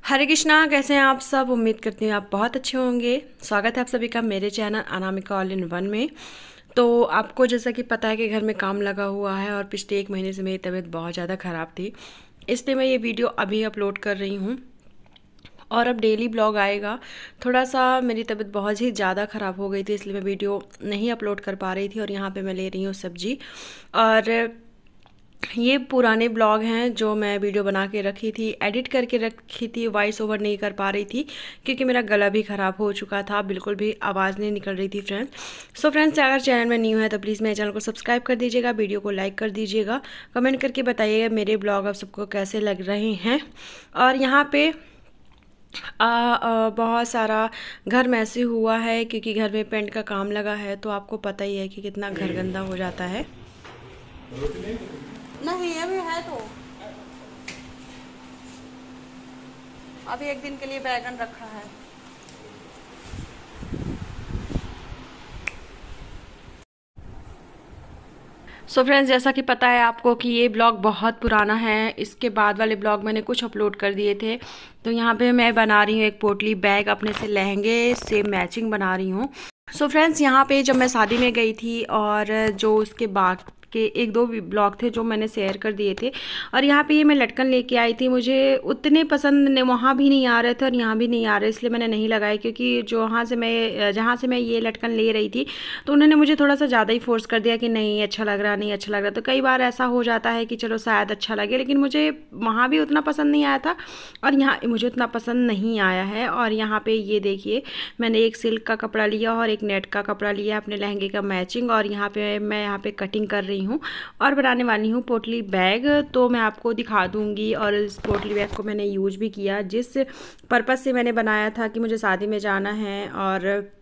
हरे कृष्णा, कैसे हैं आप सब। उम्मीद करती हूँ आप बहुत अच्छे होंगे। स्वागत है आप सभी का मेरे channel Anamika all in one में। तो आपको जैसा कि पता है कि घर में काम लगा हुआ है और पिछले 1 महीने से मेरी तबीयत बहुत ज़्यादा ख़राब थी, इसलिए मैं ये वीडियो अभी अपलोड कर रही हूँ और अब डेली ब्लॉग आएगा। थोड़ा सा मेरी तबीयत बहुत ही ज़्यादा ख़राब हो गई थी, इसलिए मैं वीडियो नहीं अपलोड कर पा रही थी। और यहाँ पे मैं ले रही हूँ सब्जी, और ये पुराने ब्लॉग हैं जो मैं वीडियो बना के रखी थी, एडिट करके रखी थी, वॉइस ओवर नहीं कर पा रही थी क्योंकि मेरा गला भी ख़राब हो चुका था, बिल्कुल भी आवाज़ नहीं निकल रही थी फ्रेंड्स। सो फ्रेंड्स, अगर चैनल में न्यू है तो प्लीज़ मेरे चैनल को सब्सक्राइब कर दीजिएगा, वीडियो को लाइक कर दीजिएगा, कमेंट करके बताइएगा मेरे ब्लॉग आप सबको कैसे लग रहे हैं। और यहाँ पे बहुत सारा घर में ऐसे हुआ है क्योंकि घर में पेंट का काम लगा है, तो आपको पता ही है कि कितना घर गंदा हो जाता है। नहीं अभी है तो अभी एक दिन के लिए बैगन रखा है। सो फ्रेंड्स, जैसा कि पता है आपको कि ये ब्लॉग बहुत पुराना है, इसके बाद वाले ब्लॉग मैंने कुछ अपलोड कर दिए थे। तो यहाँ पे मैं बना रही हूँ एक पोटली बैग, अपने से लहंगे से मैचिंग बना रही हूँ। सो फ्रेंड्स, यहाँ पे जब मैं शादी में गई थी और जो उसके बाद के 1-2 ब्लॉग थे जो मैंने शेयर कर दिए थे, और यहाँ पे ये मैं लटकन लेके आई थी, मुझे उतने पसंद वहाँ भी नहीं आ रहे थे और यहाँ भी नहीं आ रहे, इसलिए मैंने नहीं लगाए। क्योंकि जहाँ से मैं ये लटकन ले रही थी तो उन्होंने मुझे थोड़ा सा ज़्यादा ही फोर्स कर दिया कि नहीं अच्छा लग रहा, नहीं अच्छा लग रहा। तो कई बार ऐसा हो जाता है कि चलो शायद अच्छा लगे, लेकिन मुझे वहाँ भी उतना पसंद नहीं आया था और यहाँ मुझे उतना पसंद नहीं आया है। और यहाँ पे ये देखिए, मैंने एक सिल्क का कपड़ा लिया और एक नेट का कपड़ा लिया अपने लहंगे का मैचिंग, और यहाँ पे मैं यहाँ पे कटिंग कर रही हूँ और बनाने वाली हूँ पोटली बैग। तो मैं आपको दिखा दूँगी। और इस पोटली बैग को मैंने यूज भी किया, जिस पर्पज़ से मैंने बनाया था कि मुझे शादी में जाना है और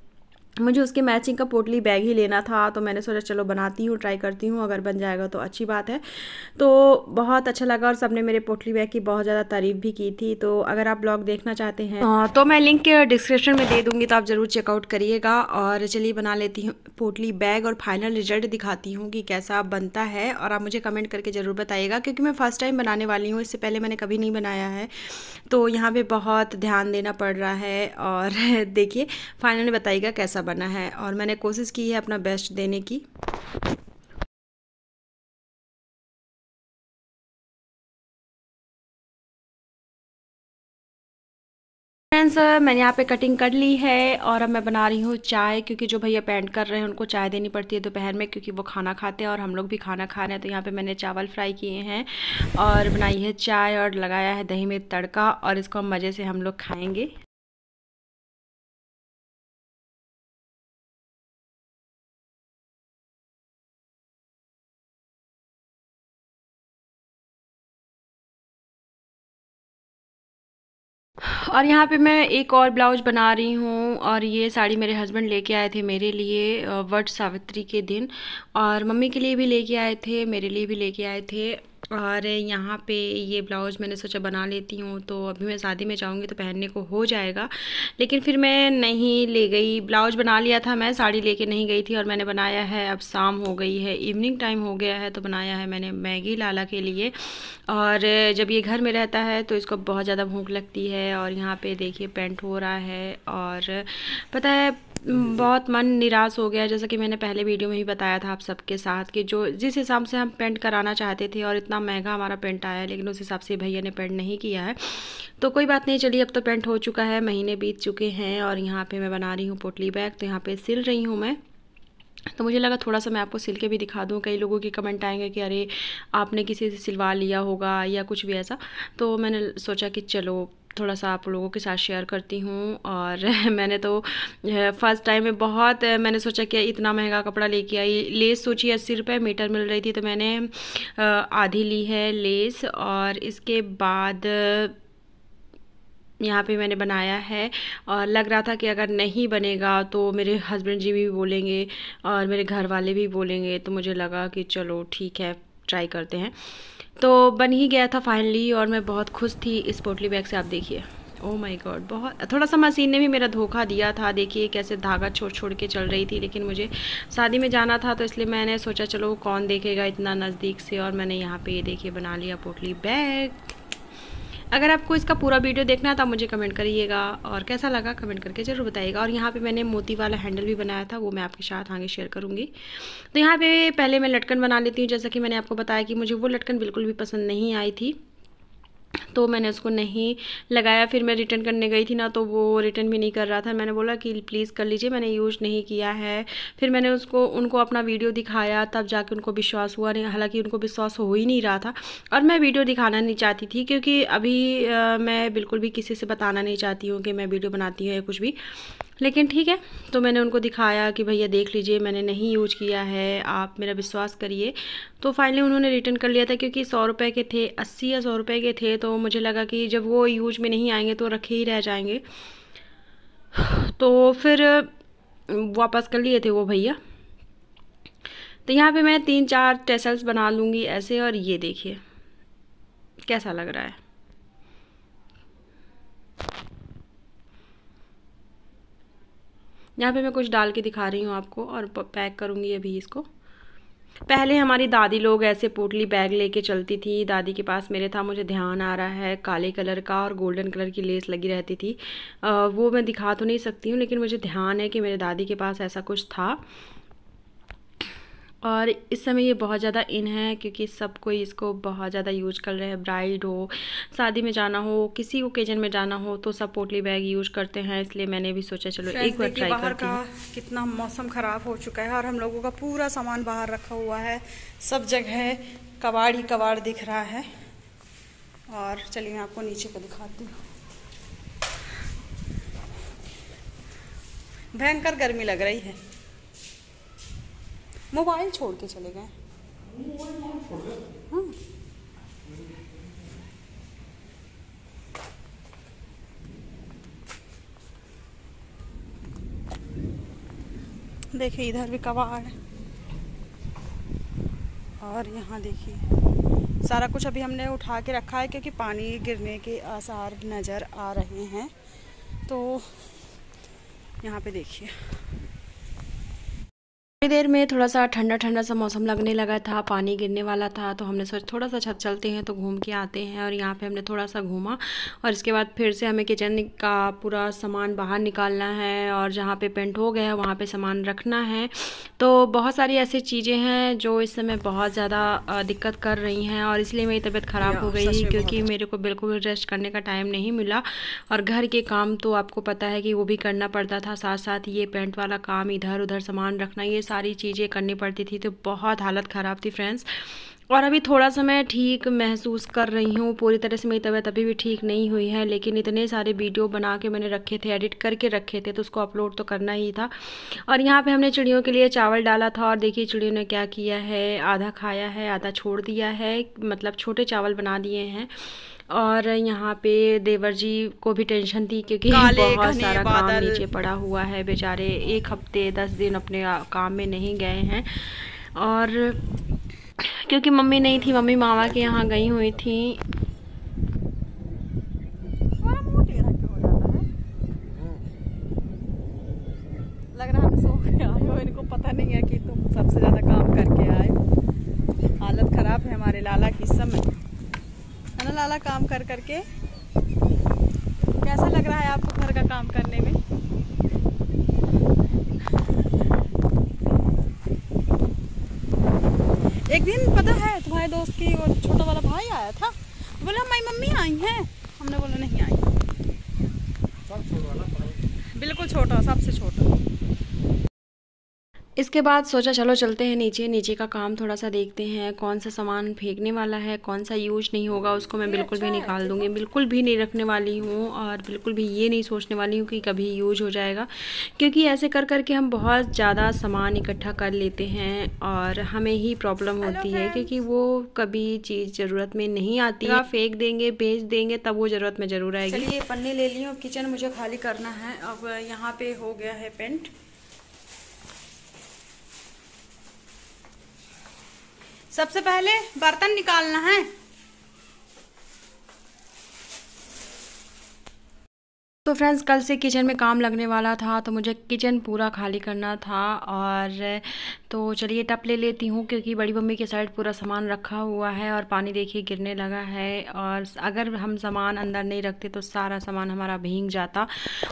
मुझे उसके मैचिंग का पोटली बैग ही लेना था। तो मैंने सोचा चलो बनाती हूँ, ट्राई करती हूँ, अगर बन जाएगा तो अच्छी बात है। तो बहुत अच्छा लगा और सबने मेरे पोटली बैग की बहुत ज़्यादा तारीफ़ भी की थी। तो अगर आप ब्लॉग देखना चाहते हैं तो मैं लिंक डिस्क्रिप्शन में दे दूँगी, तो आप ज़रूर चेकआउट करिएगा। और चलिए बना लेती हूँ पोटली बैग और फाइनल रिजल्ट दिखाती हूँ कि कैसा बनता है, और आप मुझे कमेंट करके ज़रूर बताइएगा क्योंकि मैं फ़र्स्ट टाइम बनाने वाली हूँ, इससे पहले मैंने कभी नहीं बनाया है, तो यहाँ पे बहुत ध्यान देना पड़ रहा है। और देखिए फाइनली बताइएगा कैसा बना है, और मैंने कोशिश की है अपना बेस्ट देने की। फ्रेंड्स, मैंने यहाँ पे कटिंग कर ली है और अब मैं बना रही हूँ चाय, क्योंकि जो भैया पेंट कर रहे हैं उनको चाय देनी पड़ती है दोपहर में, क्योंकि वो खाना खाते हैं और हम लोग भी खाना खा रहे हैं। तो यहाँ पे मैंने चावल फ्राई किए हैं और बनाई है चाय और लगाया है दही में तड़का, और इसको हम मज़े से हम लोग खाएंगे। और यहाँ पे मैं एक और ब्लाउज बना रही हूँ, और ये साड़ी मेरे हस्बैंड लेके आए थे मेरे लिए वट सावित्री के दिन, और मम्मी के लिए भी लेके आए थे, मेरे लिए भी लेके आए थे। और यहाँ पे ये ब्लाउज़ मैंने सोचा बना लेती हूँ, तो अभी मैं शादी में जाऊँगी तो पहनने को हो जाएगा, लेकिन फिर मैं नहीं ले गई। ब्लाउज़ बना लिया था, मैं साड़ी लेके नहीं गई थी। और मैंने बनाया है, अब शाम हो गई है, इवनिंग टाइम हो गया है, तो बनाया है मैंने मैगी लाला के लिए। और जब ये घर में रहता है तो इसको बहुत ज़्यादा भूख लगती है। और यहाँ पे देखिए पेंट हो रहा है, और पता है बहुत मन निराश हो गया, जैसा कि मैंने पहले वीडियो में ही बताया था आप सबके साथ कि जो जिस हिसाब से हम पेंट कराना चाहते थे और इतना महंगा हमारा पेंट आया है, लेकिन उस हिसाब से भैया ने पेंट नहीं किया है। तो कोई बात नहीं, चलिए अब तो पेंट हो चुका है, महीने बीत चुके हैं। और यहाँ पे मैं बना रही हूँ पोटली बैग, तो यहाँ पे सिल रही हूँ मैं। तो मुझे लगा थोड़ा सा मैं आपको सिल के भी दिखा दूँ, कई लोगों की कमेंट आएंगे कि अरे आपने किसी से सिलवा लिया होगा या कुछ भी ऐसा। तो मैंने सोचा कि चलो थोड़ा सा आप लोगों के साथ शेयर करती हूँ। और मैंने तो फर्स्ट टाइम में बहुत मैंने सोचा कि इतना महंगा कपड़ा लेके आई। लेस सोचिए 80 रुपये मीटर मिल रही थी, तो मैंने आधी ली है लेस। और इसके बाद यहाँ पे मैंने बनाया है, और लग रहा था कि अगर नहीं बनेगा तो मेरे हस्बैंड जी भी बोलेंगे और मेरे घर वाले भी बोलेंगे, तो मुझे लगा कि चलो ठीक है ट्राई करते हैं। तो बन ही गया था फाइनली, और मैं बहुत खुश थी इस पोटली बैग से। आप देखिए, ओह माय गॉड, बहुत थोड़ा सा मशीन ने भी मेरा धोखा दिया था। देखिए कैसे धागा छोड़ छोड़ के चल रही थी, लेकिन मुझे शादी में जाना था तो इसलिए मैंने सोचा चलो कौन देखेगा इतना नज़दीक से। और मैंने यहाँ पे ये देखिए बना लिया पोटली बैग। अगर आपको इसका पूरा वीडियो देखना है तो आप मुझे कमेंट करिएगा, और कैसा लगा कमेंट करके ज़रूर बताइएगा। और यहाँ पे मैंने मोती वाला हैंडल भी बनाया था, वो मैं आपके साथ आगे शेयर करूँगी। तो यहाँ पे पहले मैं लटकन बना लेती हूँ। जैसा कि मैंने आपको बताया कि मुझे वो लटकन बिल्कुल भी पसंद नहीं आई थी, तो मैंने उसको नहीं लगाया। फिर मैं रिटर्न करने गई थी ना, तो वो रिटर्न भी नहीं कर रहा था। मैंने बोला कि प्लीज़ कर लीजिए, मैंने यूज़ नहीं किया है। फिर मैंने उनको अपना वीडियो दिखाया, तब जाके उनको विश्वास हुआ। नहीं, हालांकि उनको विश्वास हो ही नहीं रहा था, और मैं वीडियो दिखाना नहीं चाहती थी, क्योंकि अभी मैं बिल्कुल भी किसी से बताना नहीं चाहती हूँ कि मैं वीडियो बनाती हूँ या कुछ भी। लेकिन ठीक है, तो मैंने उनको दिखाया कि भैया देख लीजिए, मैंने नहीं यूज किया है, आप मेरा विश्वास करिए। तो फाइनली उन्होंने रिटर्न कर लिया था, क्योंकि 100 रुपये के थे, 80 या 100 रुपये के थे। तो मुझे लगा कि जब वो यूज में नहीं आएंगे तो रखे ही रह जाएंगे, तो फिर वापस कर लिए थे वो भैया। तो यहाँ पे मैं 3-4 टेसल्स बना लूँगी ऐसे, और ये देखिए कैसा लग रहा है। यहाँ पे मैं कुछ डाल के दिखा रही हूँ आपको, और पैक करूँगी अभी इसको। पहले हमारी दादी लोग ऐसे पोटली बैग लेके चलती थी। दादी के पास मेरे था, मुझे ध्यान आ रहा है, काले कलर का और गोल्डन कलर की लेस लगी रहती थी। वो मैं दिखा तो नहीं सकती हूँ, लेकिन मुझे ध्यान है कि मेरे दादी के पास ऐसा कुछ था। और इस समय ये बहुत ज़्यादा इन है, क्योंकि सब कोई इसको बहुत ज़्यादा यूज कर रहे हैं। ब्राइड हो, शादी में जाना हो, किसी ओकेजन में जाना हो, तो सब पोटली बैग यूज करते हैं। इसलिए मैंने भी सोचा चलो एक बार ट्राई करती हूँ। कितना मौसम ख़राब हो चुका है, और हम लोगों का पूरा सामान बाहर रखा हुआ है, सब जगह कबाड़ ही कबाड़ दिख रहा है। और चलिए मैं आपको नीचे को दिखाती हूँ। भयंकर गर्मी लग रही है। मोबाइल छोड़ के चले गए। हाँ। देखिए इधर भी कबाड़, और यहाँ देखिए सारा कुछ अभी हमने उठा के रखा है, क्योंकि पानी गिरने के आसार नज़र आ रहे हैं। तो यहाँ पे देखिए थोड़ी देर में थोड़ा सा ठंडा ठंडा सा मौसम लगने लगा था, पानी गिरने वाला था। तो हमने सोचा थोड़ा सा छत चलते हैं, तो घूम के आते हैं। और यहाँ पे हमने थोड़ा सा घूमा, और इसके बाद फिर से हमें किचन का पूरा सामान बाहर निकालना है, और जहाँ पे पेंट हो गया है वहाँ पे सामान रखना है। तो बहुत सारी ऐसी चीज़ें हैं जो इस समय बहुत ज़्यादा दिक्कत कर रही हैं, और इसलिए मेरी तबीयत ख़राब हो गई, क्योंकि मेरे को बिल्कुल रेस्ट करने का टाइम नहीं मिला। और घर के काम तो आपको पता है कि वो भी करना पड़ता था, साथ साथ ये पेंट वाला काम, इधर उधर सामान रखना, ये सारी चीज़ें करनी पड़ती थी। तो बहुत हालत ख़राब थी फ्रेंड्स। और अभी थोड़ा सा मैं ठीक महसूस कर रही हूँ, पूरी तरह से मेरी तबीयत अभी भी ठीक नहीं हुई है। लेकिन इतने सारे वीडियो बना के मैंने रखे थे, एडिट करके रखे थे, तो उसको अपलोड तो करना ही था। और यहाँ पे हमने चिड़ियों के लिए चावल डाला था, और देखिए चिड़ियों ने क्या किया है, आधा खाया है, आधा छोड़ दिया है, मतलब छोटे चावल बना दिए हैं। और यहाँ पे देवर जी को भी टेंशन थी, क्योंकि बहुत सारा काम नीचे पड़ा हुआ है। बेचारे 1 हफ्ते 10 दिन अपने काम में नहीं गए हैं, और क्योंकि मम्मी नहीं थी, मम्मी मामा के यहाँ गई हुई थी। लग रहा है सो के आए हो, इनको पता नहीं है कि तुम सबसे ज़्यादा काम करके आए। हालत ख़राब है हमारे लाला की इस समय, है ना लाला? काम कर करके कैसा लग रहा है आपको घर का काम करने में? एक दिन पता है तुम्हारे दोस्त की वो छोटा वाला भाई आया था, बोला हमारी मम्मी आई हैं। हमने बोला नहीं आई। बिल्कुल छोटा, सबसे छोटा। इसके बाद सोचा चलो चलते हैं नीचे, नीचे का काम थोड़ा सा देखते हैं, कौन सा सामान फेंकने वाला है, कौन सा यूज नहीं होगा उसको मैं बिल्कुल भी निकाल दूंगी, बिल्कुल भी नहीं रखने वाली हूँ। और बिल्कुल भी ये नहीं सोचने वाली हूँ कि कभी यूज हो जाएगा, क्योंकि ऐसे कर करके हम बहुत ज़्यादा सामान इकट्ठा कर लेते हैं और हमें ही प्रॉब्लम होती है, क्योंकि वो कभी चीज़ ज़रूरत में नहीं आती है। फेंक देंगे, बेच देंगे, तब वो ज़रूरत में ज़रूर आएगी। चलिए पन्नी ले ली हूँ, किचन मुझे खाली करना है। अब यहाँ पे हो गया है पेंट। सबसे पहले बर्तन निकालना है। तो फ्रेंड्स कल से किचन में काम लगने वाला था, तो मुझे किचन पूरा खाली करना था। और तो चलिए टप ले लेती हूँ, क्योंकि बड़ी मम्मी के साइड पूरा सामान रखा हुआ है और पानी देखिए गिरने लगा है। और अगर हम सामान अंदर नहीं रखते तो सारा सामान हमारा भीग जाता,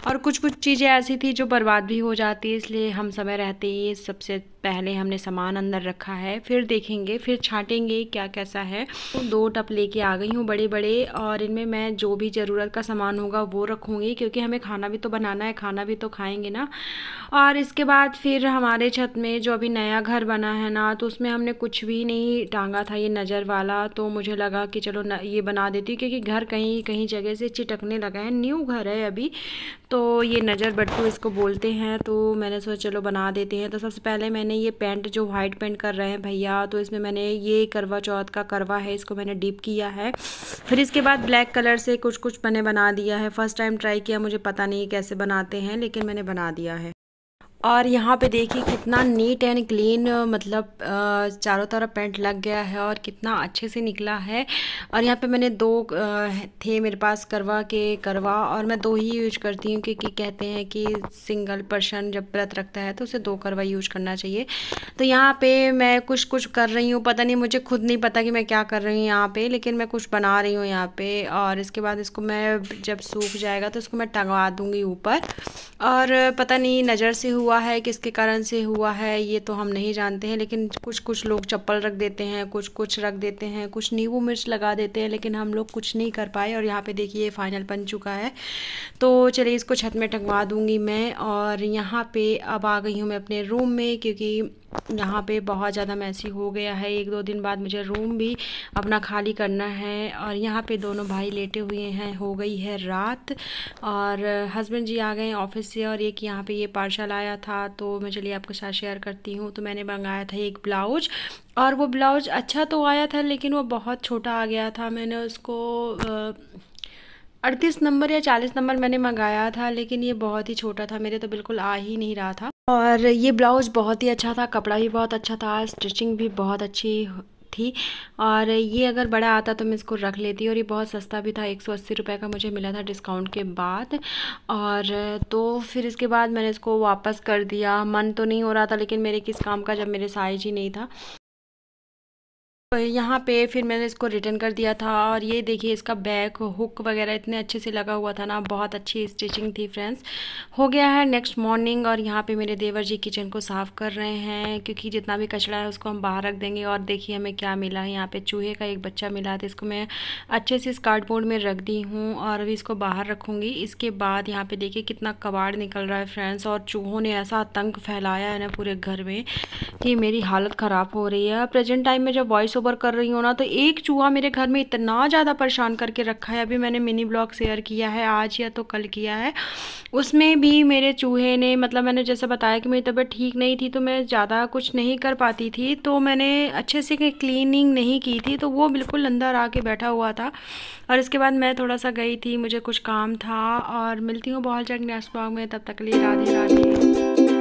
और कुछ कुछ चीज़ें ऐसी थी जो बर्बाद भी हो जाती, इसलिए हम समय रहते ही सबसे पहले हमने सामान अंदर रखा है, फिर देखेंगे, फिर छांटेंगे क्या कैसा है। तो 2 टप लेके आ गई हूँ बड़े बड़े, और इनमें मैं जो भी ज़रूरत का सामान होगा वो रखूँगी, क्योंकि हमें खाना भी तो बनाना है, खाना भी तो खाएंगे ना। और इसके बाद फिर हमारे छत में जो अभी नया घर बना है ना, तो उसमें हमने कुछ भी नहीं टांगा था ये नज़र वाला, तो मुझे लगा कि चलो ये बना देती हूँ, क्योंकि घर कहीं कहीं जगह से चिटकने लगा है, न्यू घर है अभी। तो ये नज़र बट्टू इसको बोलते हैं, तो मैंने सोचा चलो बना देते हैं। तो सबसे पहले मैंने ये पेंट, जो वाइट पेंट कर रहे हैं भैया, तो इसमें मैंने ये करवा चौथ का करवा है, इसको मैंने डिप किया है। फिर इसके बाद ब्लैक कलर से कुछ कुछ मैंने बना दिया है। फर्स्ट टाइम ट्राई किया, मुझे पता नहीं कैसे बनाते हैं, लेकिन मैंने बना दिया है। और यहाँ पे देखिए कितना नीट एंड क्लीन, मतलब चारों तरफ पेंट लग गया है और कितना अच्छे से निकला है। और यहाँ पे मैंने 2 थे मेरे पास करवा करवा, और मैं 2 ही यूज करती हूँ, क्योंकि कहते हैं कि सिंगल पर्सन जब व्रत रखता है तो उसे 2 करवा यूज करना चाहिए। तो यहाँ पे मैं कुछ कुछ कर रही हूँ, पता नहीं, मुझे खुद नहीं पता कि मैं क्या कर रही हूँ यहाँ पे, लेकिन मैं कुछ बना रही हूँ यहाँ पे। और इसके बाद इसको मैं जब सूख जाएगा तो इसको मैं टंगवा दूँगी ऊपर। और पता नहीं नज़र से हुआ है, किसके कारण से हुआ है ये तो हम नहीं जानते हैं, लेकिन कुछ कुछ लोग चप्पल रख देते हैं, कुछ कुछ रख देते हैं, कुछ नींबू मिर्च लगा देते हैं, लेकिन हम लोग कुछ नहीं कर पाए। और यहाँ पे देखिए ये फाइनल बन चुका है। तो चलिए इसको छत में टंगवा दूँगी मैं। और यहाँ पे अब आ गई हूँ मैं अपने रूम में, क्योंकि यहाँ पे बहुत ज़्यादा मैसी हो गया है। 1-2 दिन बाद मुझे रूम भी अपना खाली करना है। और यहाँ पे दोनों भाई लेटे हुए हैं, हो गई है रात, और हस्बैंड जी आ गए हैं ऑफिस से। और एक यहाँ पे ये पार्सल आया था, तो मैं चलिए आपके साथ शेयर करती हूँ। तो मैंने मंगाया था एक ब्लाउज, और वो ब्लाउज अच्छा तो आया था, लेकिन वो बहुत छोटा आ गया था। मैंने उसको 38 नंबर या 40 नंबर मैंने मंगाया था, लेकिन ये बहुत ही छोटा था, मेरे तो बिल्कुल आ ही नहीं रहा था। और ये ब्लाउज़ बहुत ही अच्छा था, कपड़ा भी बहुत अच्छा था, स्टिचिंग भी बहुत अच्छी थी। और ये अगर बड़ा आता तो मैं इसको रख लेती, और ये बहुत सस्ता भी था, 180 रुपये का मुझे मिला था डिस्काउंट के बाद। और तो फिर इसके बाद मैंने इसको वापस कर दिया। मन तो नहीं हो रहा था, लेकिन मेरे किस काम का जब मेरे साइज ही नहीं था। यहाँ पे फिर मैंने इसको रिटर्न कर दिया था। और ये देखिए इसका बैक हुक वगैरह इतने अच्छे से लगा हुआ था ना, बहुत अच्छी स्टिचिंग थी फ्रेंड्स। हो गया है नेक्स्ट मॉर्निंग, और यहाँ पे मेरे देवर जी किचन को साफ़ कर रहे हैं, क्योंकि जितना भी कचरा है उसको हम बाहर रख देंगे। और देखिए हमें क्या मिला है, यहाँ पे चूहे का एक बच्चा मिला था, इसको मैं अच्छे से इस कार्डबोर्ड में रख दी हूँ, और अभी इसको बाहर रखूँगी। इसके बाद यहाँ पर देखिए कितना कबाड़ निकल रहा है फ्रेंड्स, और चूहों ने ऐसा आतंक फैलाया है ना पूरे घर में कि मेरी हालत ख़राब हो रही है। प्रेजेंट टाइम में जब वॉइस ओवर कर रही हूँ ना, तो एक चूहा मेरे घर में इतना ज़्यादा परेशान करके रखा है। अभी मैंने मिनी ब्लॉग शेयर किया है, आज या तो कल किया है, उसमें भी मेरे चूहे ने, मतलब मैंने जैसे बताया कि मेरी तबीयत ठीक नहीं थी, तो मैं ज़्यादा कुछ नहीं कर पाती थी, तो मैंने अच्छे से क्लीनिंग नहीं की थी, तो वो बिल्कुल अंदर आके बैठा हुआ था। और इसके बाद मैं थोड़ा सा गई थी, मुझे कुछ काम था। और मिलती हूँ बहुत जल्द नेक्स्ट ब्लॉग में, तब तक के लिए राधे राधे।